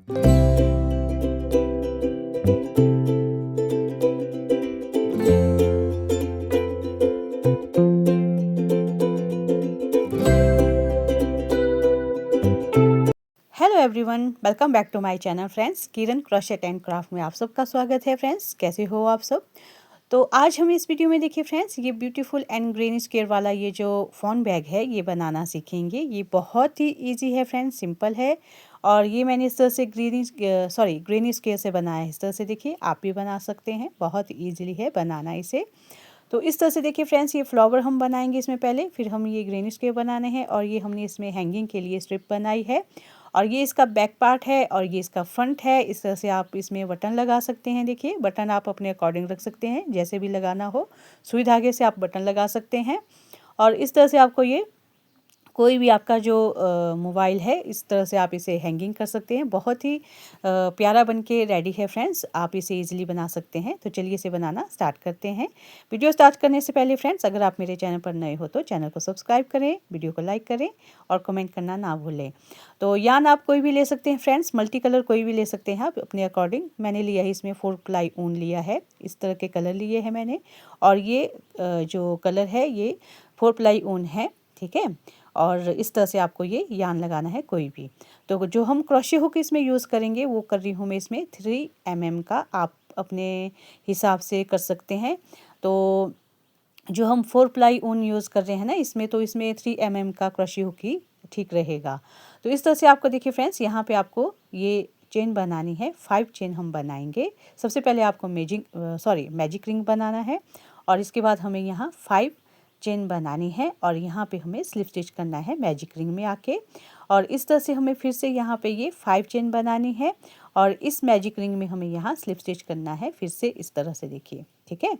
Hello everyone, welcome back to my channel friends. Kiran crochet and craft में आप सबका स्वागत है। फ्रेंड्स, कैसे हो आप सब? तो आज हम इस वीडियो में देखिए फ्रेंड्स, ये ब्यूटीफुल एंड ग्रेनी स्क्वायर वाला ये जो फ़ोन बैग है ये बनाना सीखेंगे। ये बहुत ही इजी है फ्रेंड्स, सिंपल है। और ये मैंने इस तरह से ग्रेनी स्क्वायर से बनाया है। इस तरह से देखिए, आप भी बना सकते हैं, बहुत ईजिली है बनाना इसे। तो इस तरह से देखिए फ्रेंड्स, ये फ्लावर हम बनाएंगे इसमें पहले, फिर हम ये ग्रेनी स्क्वायर बनाने हैं। और ये हमने इसमें हैंगिंग के लिए स्ट्रिप बनाई है। और ये इसका बैक पार्ट है और ये इसका फ्रंट है। इस तरह से आप इसमें बटन लगा सकते हैं। देखिए, बटन आप अपने अकॉर्डिंग रख सकते हैं, जैसे भी लगाना हो। सुई धागे से आप बटन लगा सकते हैं। और इस तरह से आपको ये कोई भी आपका जो मोबाइल है, इस तरह से आप इसे हैंगिंग कर सकते हैं। बहुत ही प्यारा बन के रेडी है फ्रेंड्स, आप इसे इजीली बना सकते हैं। तो चलिए इसे बनाना स्टार्ट करते हैं। वीडियो स्टार्ट करने से पहले फ्रेंड्स, अगर आप मेरे चैनल पर नए हो तो चैनल को सब्सक्राइब करें, वीडियो को लाइक करें और कमेंट करना ना भूलें। तो यान आप कोई भी ले सकते हैं फ्रेंड्स, मल्टी कलर कोई भी ले सकते हैं आप अपने अकॉर्डिंग। मैंने लिया है इसमें 4 प्लाई ऊन लिया है, इस तरह के कलर लिए हैं मैंने। और ये जो कलर है ये 4 प्लाई ऊन है, ठीक है। और इस तरह से आपको ये यान लगाना है कोई भी। तो जो हम क्रोशे हुक इसमें यूज़ करेंगे वो कर रही हूँ मैं इसमें 3 mm का, आप अपने हिसाब से कर सकते हैं। तो जो हम 4 प्लाई ऊन यूज़ कर रहे हैं ना इसमें, तो इसमें 3 mm का क्रोशे हुक ही ठीक रहेगा। तो इस तरह से आपको देखिए फ्रेंड्स, यहाँ पे आपको ये चेन बनानी है। 5 चेन हम बनाएंगे। सबसे पहले आपको मैजिक रिंग बनाना है। और इसके बाद हमें यहाँ 5 चेन बनानी है और यहाँ पे हमें स्लिप स्टिच करना है मैजिक रिंग में आके। और इस तरह से हमें फिर से यहाँ पे ये 5 चेन बनानी है और इस मैजिक रिंग में हमें यहाँ स्लिप स्टिच करना है फिर से इस तरह से, देखिए, ठीक है।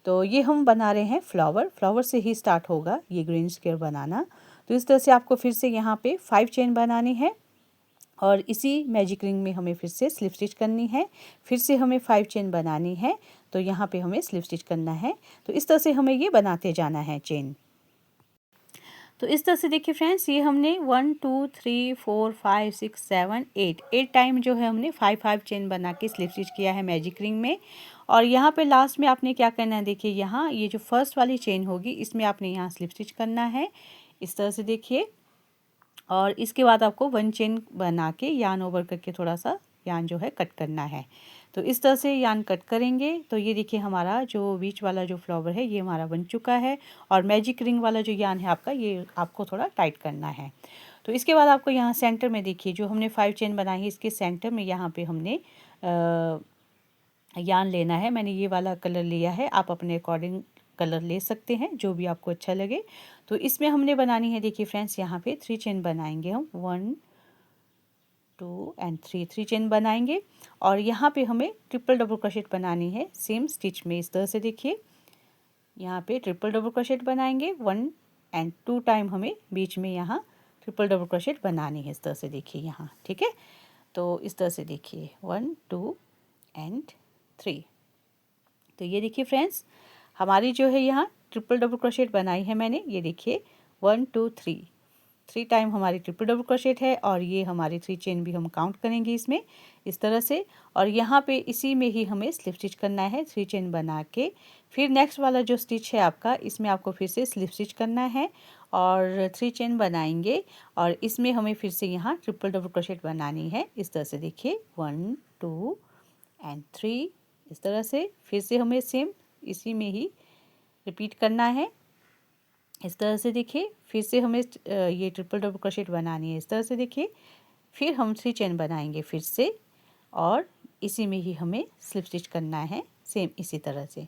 तो ये हम बना रहे हैं फ्लावर से ही स्टार्ट होगा ये ग्रीन स्क्वायर बनाना। तो इस तरह से आपको फिर से यहाँ पे 5 चेन बनानी है और इसी मैजिक रिंग में हमें फिर से स्लिप स्टिच करनी है। फिर से हमें 5 चेन बनानी है, तो यहाँ पे हमें स्लिप स्टिच करना है। तो इस तरह से हमें ये बनाते जाना है चेन। तो इस तरह से देखिए फ्रेंड्स, ये हमने 1 2 3 4 5 6 7 8 टाइम जो है हमने 5 चेन बना के स्लिप स्टिच किया है मैजिक रिंग में। और यहाँ पे लास्ट में आपने क्या करना है, देखिए यहाँ ये जो फर्स्ट वाली चेन होगी इसमें आपने यहाँ स्लिप स्टिच करना है इस तरह से, देखिए। और इसके बाद आपको 1 चेन बना के यान ओवर करके थोड़ा सा यान जो है कट करना है। तो इस तरह से यान कट करेंगे तो ये देखिए हमारा जो बीच वाला जो फ्लावर है ये हमारा बन चुका है। और मैजिक रिंग वाला जो यान है आपका, ये आपको थोड़ा टाइट करना है। तो इसके बाद आपको यहाँ सेंटर में देखिए, जो हमने 5 चेन बनाई है इसके सेंटर में यहाँ पे हमने यान लेना है। मैंने ये वाला कलर लिया है, आप अपने अकॉर्डिंग कलर ले सकते हैं जो भी आपको अच्छा लगे। तो इसमें हमने बनानी है, देखिए फ्रेंड्स, यहाँ पे 3 चेन बनाएंगे हम, 1 2 एंड 3 चेन बनाएंगे। और यहाँ पे हमें ट्रिपल डबल क्रोशेट बनानी है सेम स्टिच में इस तरह से, देखिए यहाँ पे ट्रिपल डबल क्रोशेट बनाएंगे 1 एंड 2 टाइम हमें बीच में यहाँ ट्रिपल डबल क्रोशेट बनानी है इस तरह से, देखिए यहाँ, ठीक है। तो इस तरह से देखिए 1 2 एंड 3। तो ये देखिए फ्रेंड्स, हमारी जो है यहाँ ट्रिपल डबल क्रोशेट बनाई है मैंने, ये देखिए 1 2 3 टाइम हमारी ट्रिपल डबल क्रोशेट है। और ये हमारी 3 चेन भी हम काउंट करेंगे इसमें इस तरह से। और यहाँ पे इसी में ही हमें स्लिप स्टिच करना है 3 चेन बना के। फिर नेक्स्ट वाला जो स्टिच है आपका, इसमें आपको फिर से स्लिप स्टिच करना है और 3 चेन बनाएंगे। और इसमें हमें फिर से यहाँ ट्रिपल डबल क्रोशेट बनानी है इस तरह से, देखिए 1 2 एंड 3 इस तरह से। फिर से हमें सेम इसी में ही रिपीट करना है इस तरह से, देखिए। फिर से हमें ये ट्रिपल डबल क्रोशेट बनानी है इस तरह से, देखिए। फिर हम 3 चेन बनाएंगे फिर से और इसी में ही हमें स्लिप स्टिच करना है सेम इसी तरह से।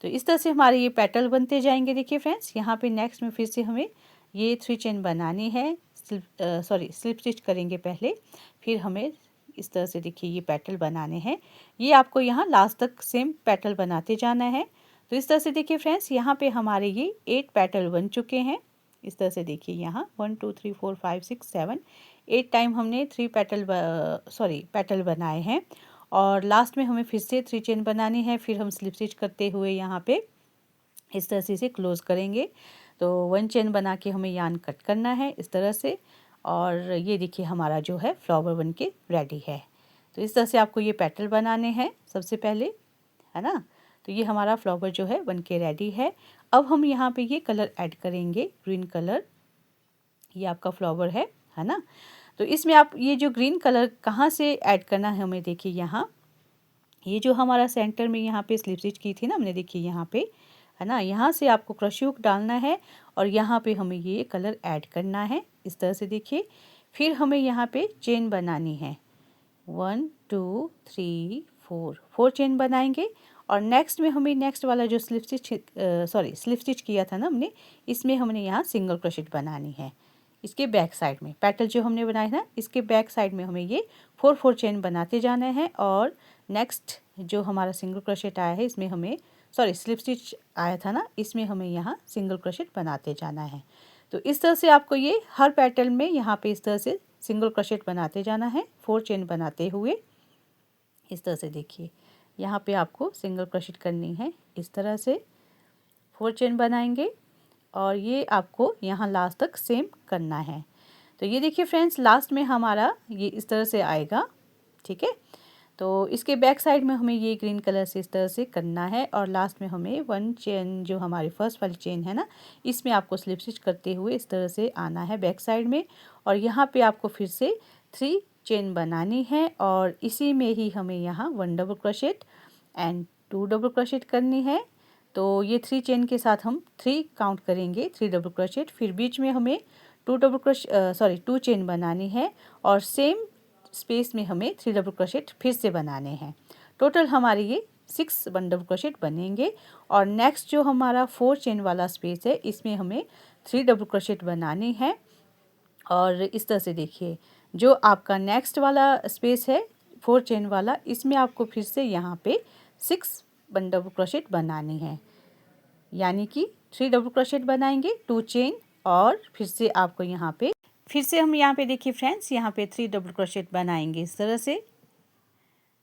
तो इस तरह से हमारे ये पेटल बनते जाएंगे, देखिए फ्रेंड्स। यहाँ पे नेक्स्ट में फिर से हमें ये 3 चेन बनानी है, स्लिप स्टिच करेंगे पहले, फिर हमें इस तरह से, देखिए, ये पेटल बनाने हैं। ये आपको यहाँ लास्ट तक सेम पेटल बनाते जाना है। तो इस तरह से देखिए फ्रेंड्स, यहाँ पे हमारे ये 8 पेटल बन चुके हैं इस तरह से, देखिए यहाँ 1 2 3 4 5 6 7 8 टाइम हमने 3 पेटल बनाए हैं। और लास्ट में हमें फिर से 3 चेन बनानी है। फिर हम स्लिप स्टिच करते हुए यहाँ पे इस तरह से इसे क्लोज करेंगे। तो 1 चेन बना के हमें यान कट करना है इस तरह से। और ये देखिए हमारा जो है फ्लावर बन के रेडी है। तो इस तरह से आपको ये पेटल बनाने हैं सबसे पहले, है ना। तो ये हमारा फ्लावर जो है बन के रेडी है। अब हम यहाँ पे ये कलर ऐड करेंगे, ग्रीन कलर। ये आपका फ्लावर है ना। तो इसमें आप ये जो ग्रीन कलर कहाँ से ऐड करना है हमें, देखिए यहाँ, ये जो हमारा सेंटर में यहाँ पे स्लिप स्टिच की थी ना हमने, देखिए यहाँ पे, है ना, यहाँ से आपको क्रश हुक डालना है और यहाँ पे हमें ये कलर ऐड करना है इस तरह से, देखिए। फिर हमें यहाँ पे चेन बनानी है, 1 2 3 4 चेन बनाएंगे। और नेक्स्ट में हमें नेक्स्ट वाला जो स्लिप स्टिच किया था ना हमने, इसमें हमने यहाँ सिंगल क्रोशेट बनानी है। इसके बैक साइड में पेटल जो हमने बनाया था, इसके बैक साइड में हमें ये 4 चेन बनाते जाना है। और नेक्स्ट जो हमारा सिंगल क्रोशेट आया है, इसमें हमें स्लिप स्टिच आया था ना, इसमें हमें यहाँ सिंगल क्रोशेट बनाते जाना है। तो इस तरह से आपको ये हर पेटल में यहाँ पे इस तरह से सिंगल क्रोशेट बनाते जाना है, 4 चेन बनाते हुए। इस तरह से देखिए, यहाँ पे आपको सिंगल क्रोशेट करनी है, इस तरह से 4 चेन बनाएंगे और ये आपको यहाँ लास्ट तक सेम करना है। तो ये देखिए फ्रेंड्स, लास्ट में हमारा ये इस तरह से आएगा, ठीक है। तो इसके बैक साइड में हमें ये ग्रीन कलर से इस तरह से करना है और लास्ट में हमें 1 चेन जो हमारी फर्स्ट वाली चेन है ना, इसमें आपको स्लिप स्टिच करते हुए इस तरह से आना है बैक साइड में। और यहाँ पे आपको फिर से 3 चेन बनानी है और इसी में ही हमें यहाँ 1 double crochet and 2 double crochet करनी है। तो ये 3 चेन के साथ हम 3 काउंट करेंगे, 3 डबल क्रोशेट। फिर बीच में हमें 2 चेन बनानी है और सेम स्पेस में हमें 3 डबल क्रोशेट फिर से बनाने हैं। टोटल हमारे ये 6 1 डबल क्रोशेट बनेंगे। और नेक्स्ट जो हमारा 4 चेन वाला स्पेस है, इसमें हमें 3 डबल क्रोशेट बनानी है। और इस तरह से देखिए, जो आपका नेक्स्ट वाला स्पेस है 4 चेन वाला, इसमें आपको फिर से यहाँ पे 6 1 डबल क्रोशेट बनानी है, यानी कि 3 डबल क्रोशेट बनाएंगे, 2 चेन और फिर से आपको यहाँ पे फिर से हम यहाँ पे देखिए फ्रेंड्स, यहाँ पे 3 डबल क्रोशेट बनाएंगे इस तरह से,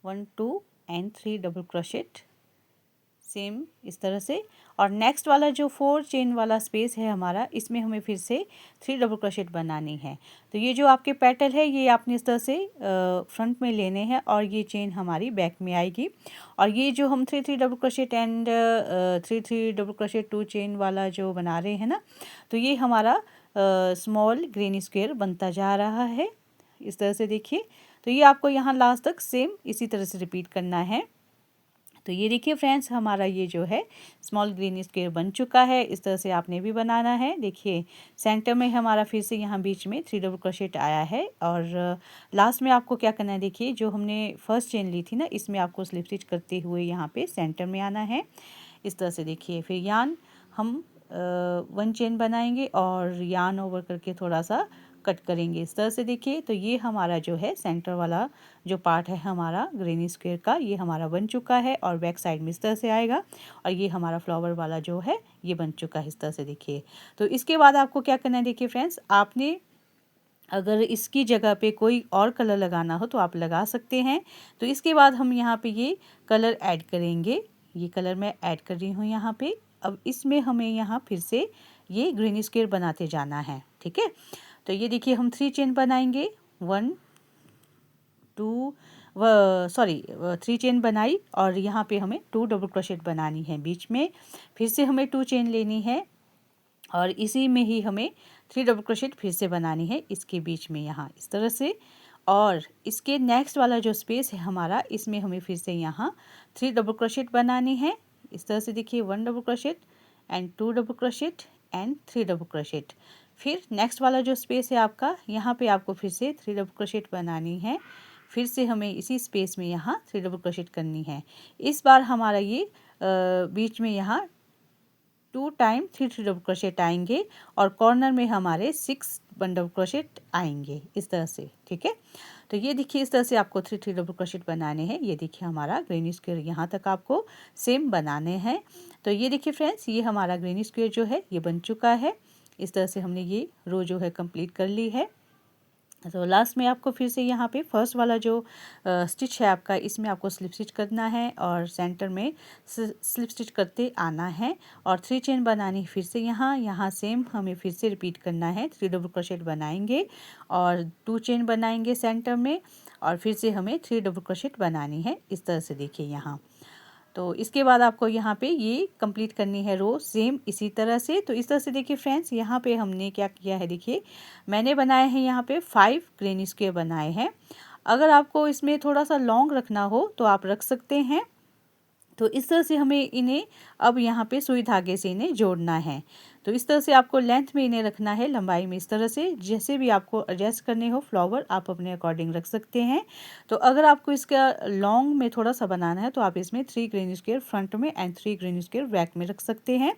1 2 एंड 3 डबल क्रोशेट सेम इस तरह से। और नेक्स्ट वाला जो 4 चेन वाला स्पेस है हमारा, इसमें हमें फिर से 3 डबल क्रोशेट बनानी है। तो ये जो आपके पेटल है, ये आपने इस तरह से फ्रंट में लेने हैं और ये चेन हमारी बैक में आएगी। और ये जो हम 3 3 double crochet and 3 3 double crochet 2 chain वाला जो बना रहे हैं ना, तो ये हमारा स्मॉल ग्रेनी स्क्वायर बनता जा रहा है इस तरह से, देखिए। तो ये आपको यहाँ लास्ट तक सेम इसी तरह से रिपीट करना है। तो ये देखिए फ्रेंड्स, हमारा ये जो है स्मॉल ग्रीन स्क्वायर बन चुका है। इस तरह से आपने भी बनाना है। देखिए सेंटर में हमारा फिर से यहाँ बीच में 3 डबल क्रोशेट आया है और लास्ट में आपको क्या करना है, देखिए जो हमने फर्स्ट चेन ली थी ना, इसमें आपको स्लिप स्टिच करते हुए यहाँ पे सेंटर में आना है इस तरह से, देखिए। फिर यान हम 1 चेन बनाएंगे और यान ओवर करके थोड़ा सा कट करेंगे इस तरह से, देखिए। तो ये हमारा जो है सेंटर वाला जो पार्ट है हमारा ग्रेनी स्क्वायर का, ये हमारा बन चुका है और बैक साइड में इस तरह से आएगा। और ये हमारा फ्लावर वाला जो है ये बन चुका है इस तरह से, देखिए। तो इसके बाद आपको क्या करना है, देखिए फ्रेंड्स, आपने अगर इसकी जगह पे कोई और कलर लगाना हो तो आप लगा सकते हैं। तो इसके बाद हम यहाँ पे ये कलर ऐड करेंगे। ये कलर मैं ऐड कर रही हूँ यहाँ पे। अब इसमें हमें यहाँ फिर से ये ग्रीन स्क्वायर बनाते जाना है, ठीक है। तो ये देखिए, हम 3 चेन बनाएंगे, 1 2 3 चेन बनाई और यहाँ पे हमें 2 डबल क्रोशेट बनानी है बीच में। फिर से हमें 2 चेन लेनी है और इसी में ही हमें 3 डबल क्रोशेट फिर से बनानी है इसके बीच में, यहाँ इस तरह से। और इसके नेक्स्ट वाला जो स्पेस है हमारा, इसमें हमें फिर से यहाँ 3 डबल क्रोशेट बनानी है इस तरह से, देखिए। 1 double crochet and 2 double crochet and 3 double crochet. फिर नेक्स्ट वाला जो स्पेस है आपका, यहाँ पे आपको फिर से 3 डबल क्रोशेट बनानी है। फिर से हमें इसी स्पेस में यहाँ 3 डबल क्रोशेट करनी है। इस बार हमारा ये बीच में यहाँ 2 टाइम 3 3 डबल क्रोशेट आएंगे और कॉर्नर में हमारे 6 1 डबल क्रोशेट आएंगे इस तरह से, ठीक है। तो ये देखिए, इस तरह से आपको 3 3 डबल क्रोशेट बनाने हैं। ये देखिए हमारा ग्रीन स्क्वायर यहाँ तक आपको सेम बनाने हैं। तो ये देखिए फ्रेंड्स, ये हमारा ग्रीन स्क्वायर जो है ये बन चुका है। इस तरह से हमने ये रो जो है कंप्लीट कर ली है। तो लास्ट में आपको फिर से यहाँ पे फर्स्ट वाला जो स्टिच है आपका, इसमें आपको स्लिप स्टिच करना है और सेंटर में स्लिप स्टिच करते आना है और 3 चेन बनानी फिर से यहाँ सेम हमें फिर से रिपीट करना है। 3 डबल क्रोशेट बनाएंगे और 2 चेन बनाएंगे सेंटर में और फिर से हमें 3 डबल क्रोशेट बनानी है इस तरह से। देखिए यहाँ, तो इसके बाद आपको यहाँ पे ये कंप्लीट करनी है रो सेम इसी तरह से। तो इस तरह से देखिए फ्रेंड्स, यहाँ पे हमने क्या किया है, देखिए मैंने बनाए हैं यहाँ पे 5 ग्रेनी स्क्वायर बनाए हैं। अगर आपको इसमें थोड़ा सा लॉन्ग रखना हो तो आप रख सकते हैं। तो इस तरह से हमें इन्हें अब यहाँ पे सुई धागे से इन्हें जोड़ना है। तो इस तरह से आपको लेंथ में इन्हें रखना है, लंबाई में इस तरह से। जैसे भी आपको एडजस्ट करने हो फ्लावर आप अपने अकॉर्डिंग रख सकते हैं। तो अगर आपको इसका लॉन्ग में थोड़ा सा बनाना है तो आप इसमें 3 ग्रेनी स्क्वायर फ्रंट में एंड 3 ग्रेनी स्क्वायर बैक में रख सकते हैं।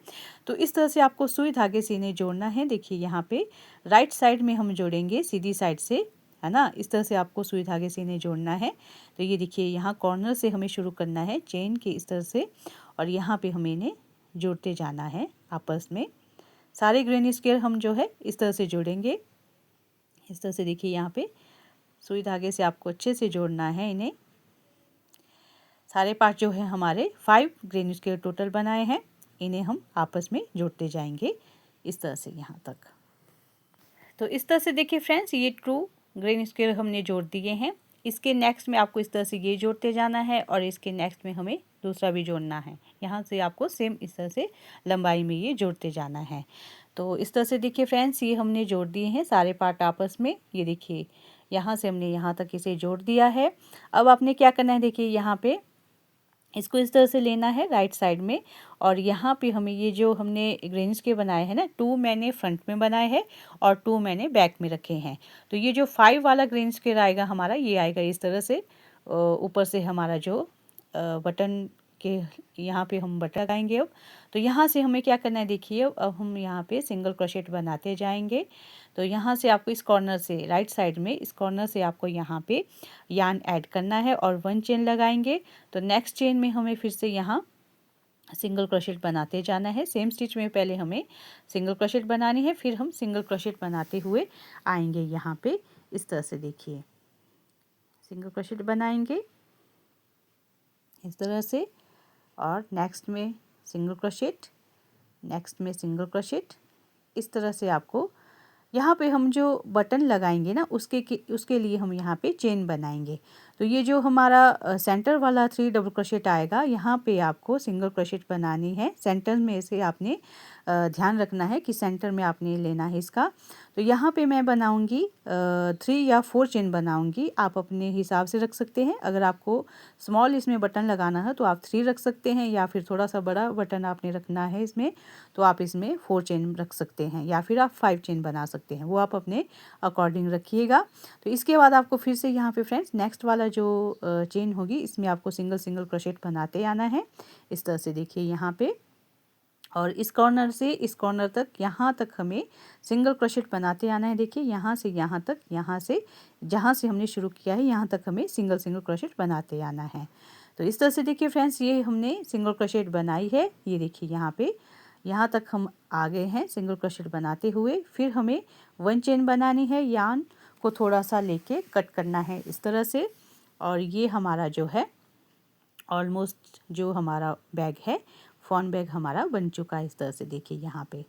तो इस तरह से आपको सुई धागे से इन्हें जोड़ना है। देखिए यहाँ पे राइट साइड में हम जोड़ेंगे सीधी साइड से, है ना। इस तरह से आपको सुई धागे से इन्हें जोड़ना है। तो ये देखिए यहाँ कॉर्नर से हमें शुरू करना है चेन के इस तरह से, और यहाँ पे हमें इन्हें जोड़ते जाना है आपस में। सारे ग्रेनी स्क्वायर हम जो है इस तरह से जोड़ेंगे इस तरह से। देखिए यहाँ पे सुई धागे से आपको अच्छे से जोड़ना है इन्हें। सारे पार्ट जो है हमारे 5 ग्रेनी स्क्वायर टोटल बनाए हैं, इन्हें हम आपस में जोड़ते जाएंगे इस तरह से यहाँ तक। तो इस तरह से देखिए फ्रेंड्स, ये ट्रू ग्रेनी स्क्वायर हमने जोड़ दिए हैं। इसके नेक्स्ट में आपको इस तरह से ये जोड़ते जाना है और इसके नेक्स्ट में हमें दूसरा भी जोड़ना है। यहाँ से आपको सेम इस तरह से लंबाई में ये जोड़ते जाना है। तो इस तरह से देखिए फ्रेंड्स, ये हमने जोड़ दिए हैं सारे पार्ट आपस में। ये देखिए यहाँ से हमने यहाँ तक इसे जोड़ दिया है। अब आपने क्या करना है, देखिए यहाँ पे इसको इस तरह से लेना है राइट साइड में, और यहाँ पे हमें ये जो हमने ग्रेन्स के बनाए हैं ना, 2 मैंने फ्रंट में बनाए हैं और 2 मैंने बैक में रखे हैं। तो ये जो 5 वाला ग्रेन्स के आएगा हमारा, ये आएगा इस तरह से। ऊपर से हमारा जो बटन के यहाँ पे हम बटन लगाएंगे अब। तो यहाँ से हमें क्या करना है, देखिए अब हम यहाँ पे सिंगल क्रोशेट बनाते जाएंगे। तो यहाँ से आपको इस कॉर्नर से राइट साइड में इस कॉर्नर से आपको यहाँ पे यार्न ऐड करना है और 1 चेन लगाएंगे। तो नेक्स्ट चेन में हमें फिर से यहाँ सिंगल क्रोशेट बनाते जाना है। सेम स्टिच में पहले हमें सिंगल क्रोशेट बनानी है, फिर हम सिंगल क्रोशेट बनाते हुए आएंगे यहाँ पे इस तरह से। देखिए सिंगल क्रोशेट बनाएंगे इस तरह से, और नेक्स्ट में सिंगल क्रोशेट, नेक्स्ट में सिंगल क्रोशेट। इस तरह से आपको यहाँ पे हम जो बटन लगाएंगे ना उसके लिए हम यहाँ पे चेन बनाएंगे। तो ये जो हमारा सेंटर वाला 3 डबल क्रोशेट आएगा, यहाँ पे आपको सिंगल क्रोशेट बनानी है। सेंटर में से आपने ध्यान रखना है कि सेंटर में आपने लेना है इसका। तो यहाँ पे मैं बनाऊंगी 3 या 4 चेन बनाऊंगी, आप अपने हिसाब से रख सकते हैं। अगर आपको स्मॉल इसमें बटन लगाना है तो आप 3 रख सकते हैं, या फिर थोड़ा सा बड़ा बटन आपने रखना है इसमें तो आप इसमें 4 चेन रख सकते हैं, या फिर आप 5 चेन बना सकते हैं, वो आप अपने अकॉर्डिंग रखिएगा। तो इसके बाद आपको फिर से यहाँ पे फ्रेंड्स नेक्स्ट वाला जो चेन होगी इसमें आपको सिंगल सिंगल क्रोशेट बनाते आना है इस तरह से। देखिए यहाँ पे, और इस कॉर्नर से इस कॉर्नर तक यहाँ तक हमें सिंगल क्रोशेट बनाते आना है। देखिए यहाँ से यहाँ तक, यहाँ से जहाँ से हमने शुरू किया है यहाँ तक हमें सिंगल सिंगल क्रोशेट बनाते आना है। तो इस तरह से देखिए फ्रेंड्स, ये हमने सिंगल क्रोशेट बनाई है। ये देखिए यहाँ पे यहाँ तक हम आ गए हैं सिंगल क्रोशेट बनाते हुए। फिर हमें 1 चेन बनानी है, यार्न को थोड़ा सा लेके कट करना है इस तरह से। और ये हमारा जो है ऑलमोस्ट जो हमारा बैग है, फॉन बैग हमारा बन चुका है इस तरह से। देखिए यहाँ पे,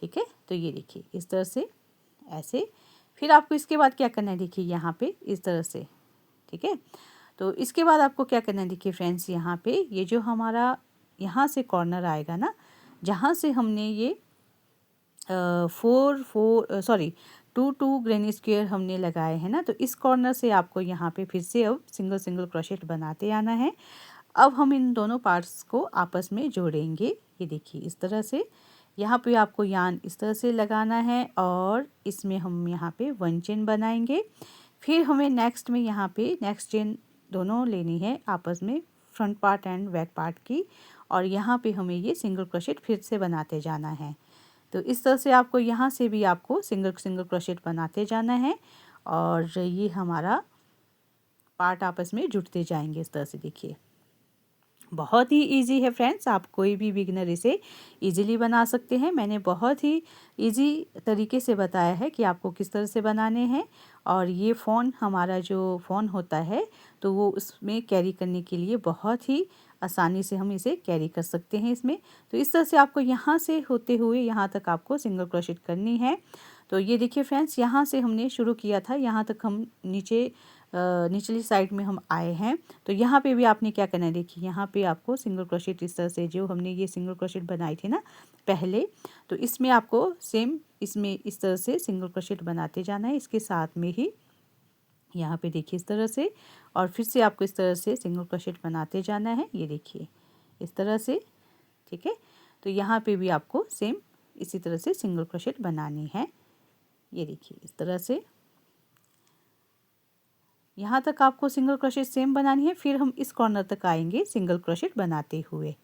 ठीक है। तो ये देखिए इस तरह से ऐसे। फिर आपको इसके बाद क्या करना है, देखिए यहाँ पे इस तरह से, ठीक है। तो इसके बाद आपको क्या करना है, देखिए फ्रेंड्स यहाँ पे ये जो हमारा यहाँ से कॉर्नर आएगा ना, जहाँ से हमने ये 2 ग्रेनी स्क्वायर हमने लगाए हैं ना, तो इस कॉर्नर से आपको यहाँ पे फिर से अब सिंगल सिंगल क्रोशेट बनाते आना है। अब हम इन दोनों पार्ट्स को आपस में जोड़ेंगे। ये देखिए इस तरह से, यहाँ पे आपको यार्न इस तरह से लगाना है और इसमें हम यहाँ पे 1 चेन बनाएंगे। फिर हमें नेक्स्ट में यहाँ पे नेक्स्ट चेन दोनों लेनी है आपस में, front part and back part की, और यहाँ पे हमें ये सिंगल क्रोशेट फिर से बनाते जाना है। तो इस तरह से आपको यहाँ से भी आपको सिंगल सिंगल क्रोशेट बनाते जाना है, और ये हमारा पार्ट आपस में जुड़ते जाएंगे इस तरह से। देखिए बहुत ही इजी है फ्रेंड्स, आप कोई भी बिगिनर इसे इजीली बना सकते हैं। मैंने बहुत ही इजी तरीके से बताया है कि आपको किस तरह से बनाने हैं। और ये फ़ोन हमारा जो फ़ोन होता है तो वो उसमें कैरी करने के लिए बहुत ही आसानी से हम इसे कैरी कर सकते हैं इसमें। तो इस तरह से आपको यहाँ से होते हुए यहाँ तक आपको सिंगल क्रोशेट करनी है। तो ये देखिए फ्रेंड्स, यहाँ से हमने शुरू किया था, यहाँ तक हम नीचे निचली साइड में हम आए हैं। तो यहाँ पे भी आपने क्या करना है, देखिए यहाँ पे आपको सिंगल क्रोशेट इस तरह से, जो हमने ये सिंगल क्रोशेट बनाई थी ना पहले, तो इसमें आपको सेम इसमें इस तरह से सिंगल क्रोशेट बनाते जाना है। इसके साथ में ही यहाँ पे देखिए इस तरह से, और फिर से आपको इस तरह से सिंगल क्रोशेट बनाते जाना है। ये देखिए इस तरह से, ठीक है। तो यहाँ पे भी आपको सेम इसी तरह से सिंगल क्रोशेट बनानी है। ये देखिए इस तरह से यहाँ तक आपको सिंगल क्रोशेट सेम बनानी है। फिर हम इस कॉर्नर तक आएंगे सिंगल क्रोशेट बनाते हुए।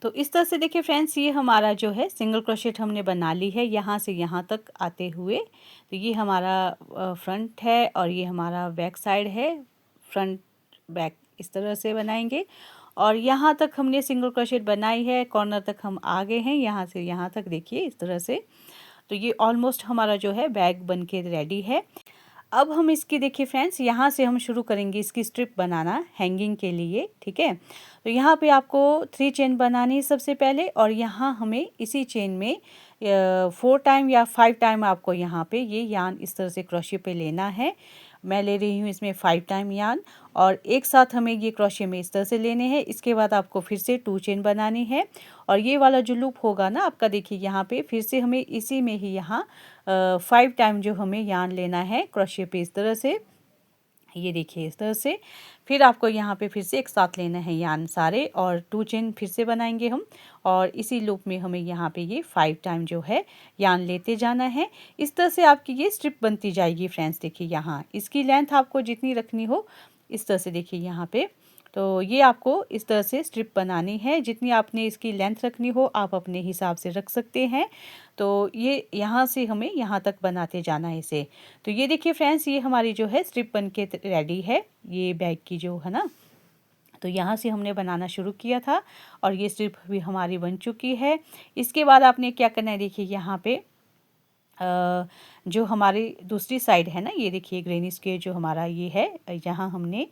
तो इस तरह से देखिए फ्रेंड्स, ये हमारा जो है सिंगल क्रोशेट हमने बना ली है यहाँ से यहाँ तक आते हुए। तो ये हमारा फ्रंट है और ये हमारा बैक साइड है। फ्रंट बैक इस तरह से बनाएंगे और यहाँ तक हमने सिंगल क्रोशेट बनाई है, कॉर्नर तक हम आ गए हैं, यहाँ से यहाँ तक देखिए इस तरह से। तो ये ऑलमोस्ट हमारा जो है बैग बन के रेडी है। अब हम इसकी देखिए फ्रेंड्स, यहाँ से हम शुरू करेंगे इसकी स्ट्रिप बनाना हैंगिंग के लिए, ठीक है। तो यहाँ पे आपको 3 चेन बनानी है सबसे पहले, और यहाँ हमें इसी चेन में 4 टाइम या 5 टाइम आपको यहाँ पे ये यान इस तरह से क्रोशे पे लेना है। मैं ले रही हूँ इसमें 5 टाइम यान, और एक साथ हमें ये क्रोशे में इस तरह से लेने हैं। इसके बाद आपको फिर से 2 चेन बनानी है, और ये वाला जो लूप होगा ना आपका, देखिए यहाँ पे फिर से हमें इसी में ही यहाँ 5 टाइम जो हमें यान लेना है क्रोशे पे इस तरह से। ये देखिए इस तरह से। फिर आपको यहाँ पे फिर से एक साथ लेना है यान सारे, और 2 चेन फिर से बनाएंगे हम, और इसी लूप में हमें यहाँ पे ये 5 टाइम जो है यान लेते जाना है। इस तरह से आपकी ये स्ट्रिप बनती जाएगी फ्रेंड्स। देखिए यहाँ इसकी लेंथ आपको जितनी रखनी हो इस तरह से, देखिए यहाँ पे। तो ये आपको इस तरह से स्ट्रिप बनानी है, जितनी आपने इसकी लेंथ रखनी हो आप अपने हिसाब से रख सकते हैं। तो ये यहाँ से हमें यहाँ तक बनाते जाना है इसे। तो ये देखिए फ्रेंड्स, ये हमारी जो है स्ट्रिप बन के रेडी है, ये बैग की जो है ना। तो यहाँ से हमने बनाना शुरू किया था और ये स्ट्रिप भी हमारी बन चुकी है। इसके बाद आपने क्या करना है, देखिए यहाँ पे जो हमारी दूसरी साइड है ना, ये देखिए ग्रेनी स्क्वेयर जो हमारा ये है, यहाँ हमने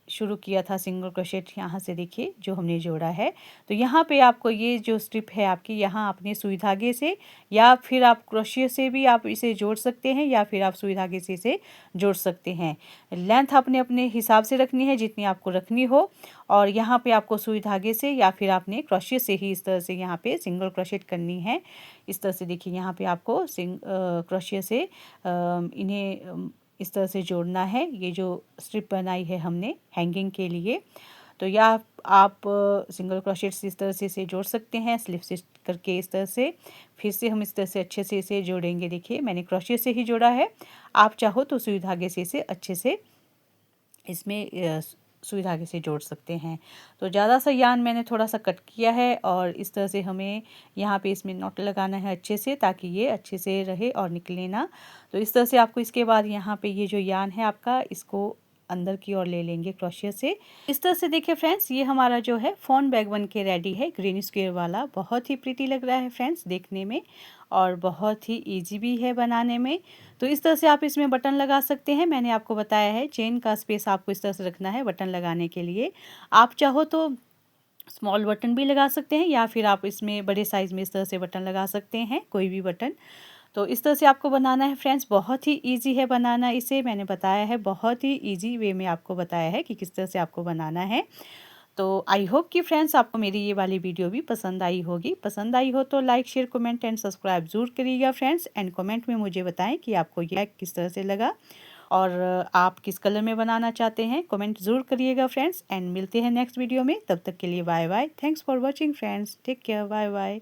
शुरू किया था सिंगल क्रोशेट, यहाँ से देखिए जो हमने जोड़ा है। तो यहाँ पे आपको ये जो स्ट्रिप है आपकी, यहाँ आपने सुई धागे से या फिर आप क्रोशिया से भी आप इसे जोड़ सकते हैं, या फिर आप सुई धागे से इसे जोड़ सकते हैं। लेंथ आपने अपने हिसाब से रखनी है जितनी आपको रखनी हो, और यहाँ पे आपको सुई धागे से या फिर आपने क्रोशिया से ही इस तरह से यहाँ पे सिंगल क्रोशेट करनी है। इस तरह से देखिए यहाँ पे आपको क्रोशिया से इन्हें इस तरह से जोड़ना है। ये जो स्ट्रिप बनाई है हमने हैंगिंग के लिए, तो या आप सिंगल क्रोशेट से इस तरह से इसे जोड़ सकते हैं, स्लिप स्टिच करके इस तरह से। फिर से हम इस तरह से अच्छे से इसे जोड़ेंगे। देखिए मैंने क्रोशेट से ही जोड़ा है, आप चाहो तो सुई धागे से इसे अच्छे से इसमें सुई धागे से जोड़ सकते हैं। तो ज़्यादा सा यान मैंने थोड़ा सा कट किया है, और इस तरह से हमें यहाँ पे इसमें नॉट लगाना है अच्छे से, ताकि ये अच्छे से रहे और निकले ना। तो इस तरह से आपको इसके बाद यहाँ पे ये जो यान है आपका, इसको अंदर की ओर ले लेंगे क्रोशिया से। इस तरह से देखिए फ्रेंड्स, ये हमारा जो है फ़ॉन बैग बन के रेडी है, ग्रीन स्क्वेयर वाला। बहुत ही प्रीटी लग रहा है फ्रेंड्स देखने में, और बहुत ही इजी भी है बनाने में। तो इस तरह से आप इसमें बटन लगा सकते हैं। मैंने आपको बताया है चेन का स्पेस आपको इस तरह से रखना है बटन लगाने के लिए। आप चाहो तो स्मॉल बटन भी लगा सकते हैं, या फिर आप इसमें बड़े साइज़ में इस तरह से बटन लगा सकते हैं, कोई भी बटन। तो इस तरह से आपको बनाना है फ्रेंड्स। बहुत ही इजी है बनाना, इसे मैंने बताया है, बहुत ही इजी वे में आपको बताया है कि किस तरह से आपको बनाना है। तो आई होप कि फ्रेंड्स आपको मेरी ये वाली वीडियो भी पसंद आई होगी। पसंद आई हो तो like, share, comment and subscribe ज़रूर करिएगा फ्रेंड्स। एंड कमेंट में मुझे बताएं कि आपको यह किस तरह से लगा, और आप किस कलर में बनाना चाहते हैं, कमेंट ज़रूर करिएगा फ्रेंड्स। एंड मिलते हैं नेक्स्ट वीडियो में, तब तक के लिए bye bye. Thanks for watching friends, take care, bye bye.